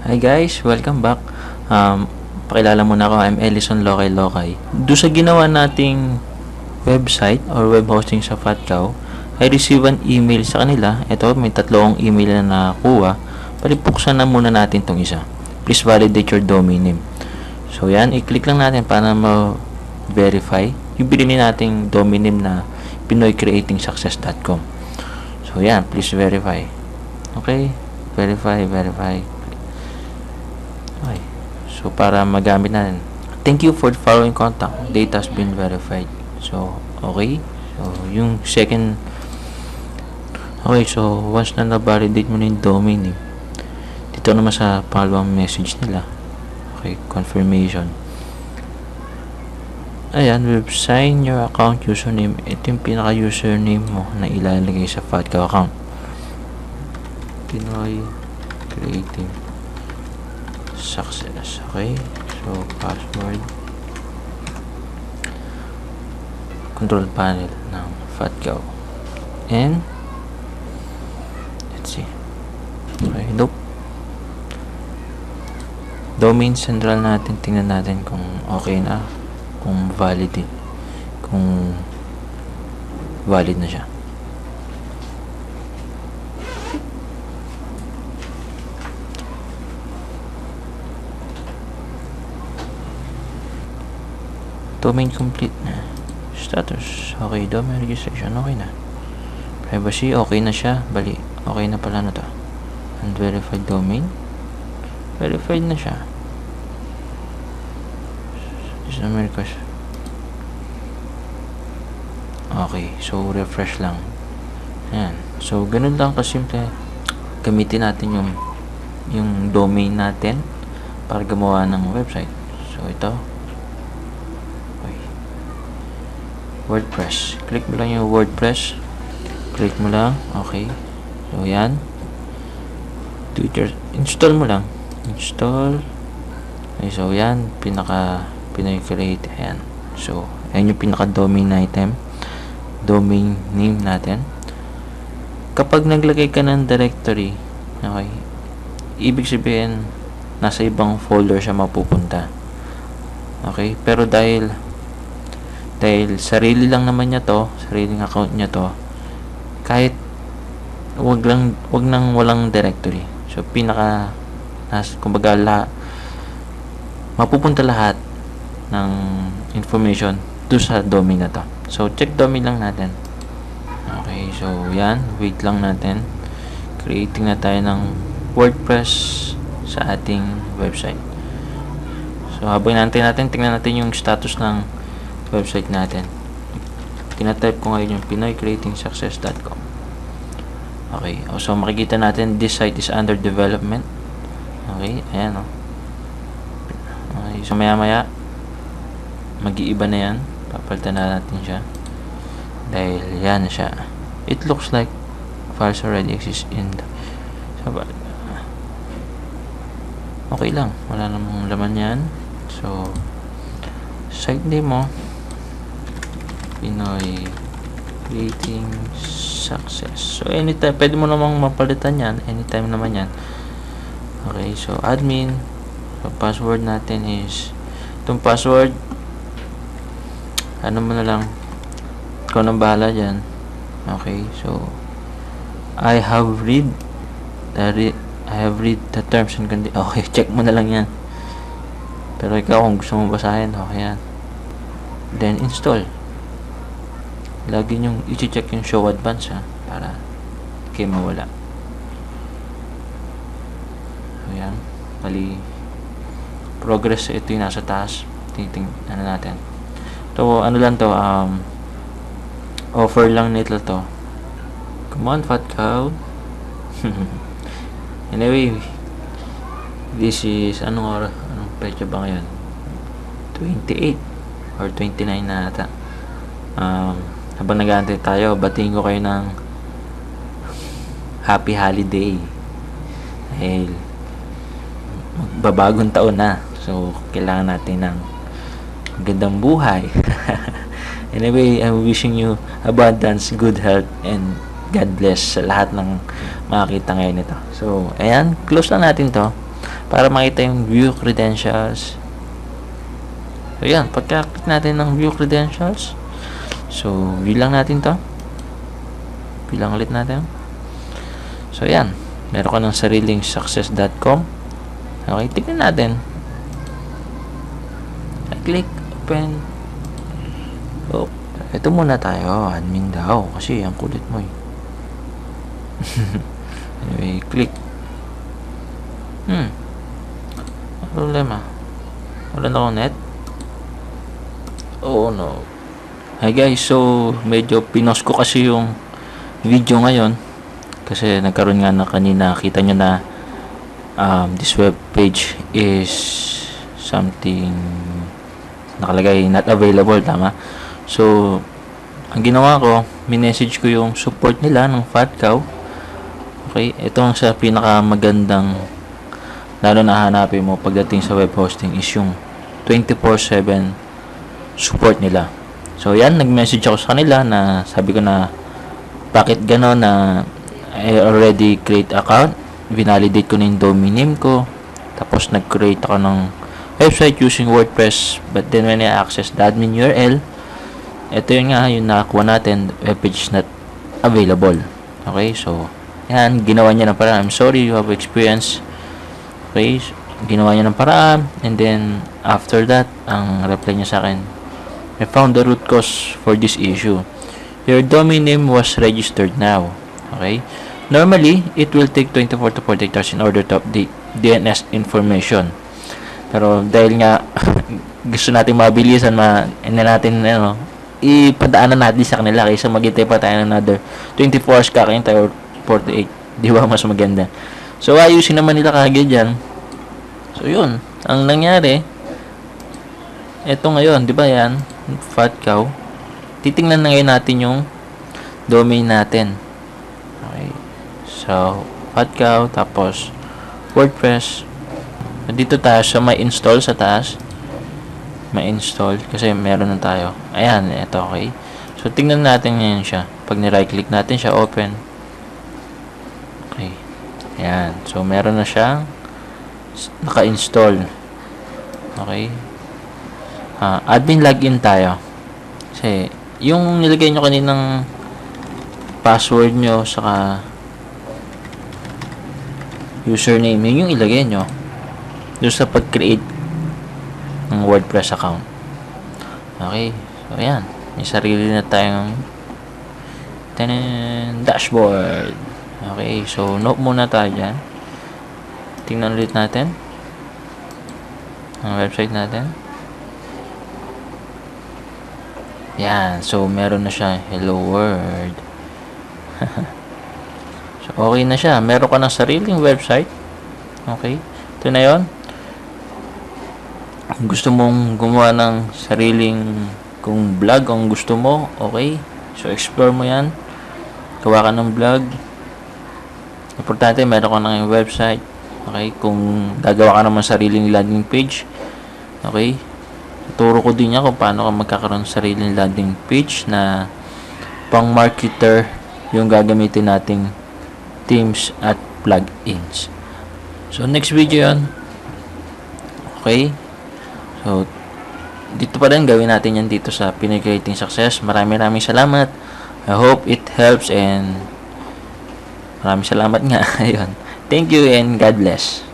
Hi guys, welcome back. Pakilala muna ako, I'm Ellison Lokay Lokay. Doon sa ginawa nating website or web hosting sa Fatcow, I receive an email sa kanila. Ito, may tatlong email na nakuha. Palipuksan na muna natin tong isa. Please validate your domain name. So yan, i-click lang natin para ma-verify yung binili nating domain name na pinoycreatingsuccess.com. So yan, please verify. Okay, verify. Okay. So, para magamit natin. Thank you for the following contact. Data has been verified. So, okay. So, yung second. Okay, so, once na na-validate mo na yung domain name, dito naman sa pangalawang message nila. Okay, confirmation. Ayan, we've signed your account username. Ito yung pinaka-username mo na ilalagay sa Fatcow account. Pinoy Creating Success. Okay, so password, control panel ng Fatcow, and let's see. Okay, nope. Domain central natin, tingnan natin kung okay na, kung valid na siya. Domain complete na. Status, okay. Domain registration, okay na. Privacy, okay na siya. Bali, okay na pala na to. Unverified domain, verified na siya. This is request. Okay, so refresh lang. Ayan. So, ganun lang kasimple. Gamitin natin yung domain natin para gumawa ng website. So, ito. WordPress. Click mo lang yung WordPress. Click mo lang. Okay. So, yan. Twitter. Install mo lang. Install. Okay, so, yan. Pinoy Create. Ayan. So, ayan yung pinaka-domain item. Domain name natin. Kapag naglagay ka ng directory, okay, ibig sabihin, nasa ibang folder siya mapupunta. Okay. Pero dahil sarili lang naman niya to, sariling account niya to, kahit wag nang walang directory. So kumbaga mapupunta lahat ng information do sa domain na to. So check domain lang natin. Okay, so yan, wait lang natin. Creating na tayo ng WordPress sa ating website. So habang natin tingnan natin yung status ng website natin. Tinatype ko ngayon yung pinoycreatingsuccess.com. Okay, so makikita natin this site is under development. Okay, ayan o. Okay, so maya mag-iiba na yan. Papalitan na natin siya dahil yan siya. It looks like files already exist in the okay lang, wala namang laman yan. So site name mo Pinoy Creating Success. So anytime, pwede mo namang mapalitan yan anytime naman yan. Okay, so admin. So password natin is itong password, ano mo na lang, ikaw nang bahala dyan. Okay, so I have read the terms and conditions. Okay, check mo na lang yan. Pero ikaw kung gusto mo basahin, okay yan. Then install. Lagi nyong i-check yung show advance para kayo mawala. So yan. Bali progress, ito yung nasa taas. Ano natin. To ano lang to, offer lang nito to. Come on, Fatcow. Anyway, this is anong petsa ba ngayon? 28 or 29 na ata. Habang nag-aantay tayo, batiin ko kayo ng happy holiday dahil magbabagong taon na. So, kailangan natin ng magandang buhay. Anyway, I'm wishing you abundance, good health, and God bless sa lahat ng makakita ngayon nito. So, ayan, close lang natin to. para makita yung view credentials. So, yan. Pagka-click natin ng view credentials, so, view lang natin to. View lang ulit natin. So, yan. Meron ka ng sariling success.com. Okay, tignan natin. Click, open. Oh, ito muna tayo. Admin daw. Kasi, ang kulit mo eh. Anyway, click. Ano problema? Wala na akong net? Oh no. Hi guys, so medyo pinos ko kasi yung video ngayon kasi nagkaroon nga na kanina, kita nyo na this web page is something nakalagay not available, tama? So ang ginawa ko, minessage ko yung support nila ng FatCow. Okay, ito ang sa pinakamagandang lalo na hanapin mo pagdating sa web hosting is yung 24/7 support nila. So yan, nag-message ako sa kanila na sabi ko na bakit gano'n, na I already create account, vinalidate ko na yung domain name ko, tapos nag-create ako ng website using WordPress, but then when I access the admin URL, ito yun nga yung nakakuha natin, webpage not available. Okay, so yan, ginawa niya ng paraan. I'm sorry you have experience. Okay, ginawa niya ng paraan, and then after that, ang reply niya sa akin, I found the root cause for this issue. Your domain name was registered now. Okay? Normally, it will take 24 to 48 hours in order to update DNS information. Pero dahil nga gusto natin mabilisan, ipadaanan natin sa kanila kaysa maghintay pa tayo ng another 24 hours kakahintay or 48. Di ba mas maganda? So, ayusin naman nila kagad yan. So, yun. Ang nangyari, eto ngayon, di ba yan? FatCow. Titingnan na ngayon natin yung domain natin. Okay. So, FatCow, tapos WordPress. Dito tayo sa may install sa taas. May install kasi meron na tayo. Ayan, eto, okay. So, tingnan natin ngayon siya. Pag ni-right click natin siya, open. Okay. Ayan. So, meron na siyang naka-install. Okay. Admin login tayo. Kasi, yung nilagay nyo kaninang password nyo, saka username, yun yung ilagay nyo doon sa pag-create ng WordPress account. Okay. So, ayan. May sarili na tayong dashboard. Okay. So, note muna tayo dyan. Tingnan ulit natin ang website natin. Yan. So, meron na siya. Hello world. So, okay na siya. Meron ka ng sariling website. Okay. Ito na yun. Kung gusto mong gumawa ng sariling kung vlog, kung gusto mo, okay. So, explore mo yan. Gawa ka ng vlog. Importante, meron ka ng website. Okay. Kung gagawa ka naman sariling landing page. Okay. Turo ko din niya kung paano ka magkakaroon ng sariling landing page na pang marketer yung gagamitin nating themes at plugins. So, next video yan. Okay? So, dito pa rin gawin natin yan dito sa Pinoy Creating Success. Maraming salamat. I hope it helps and maraming salamat nga. Ayun. Thank you and God bless.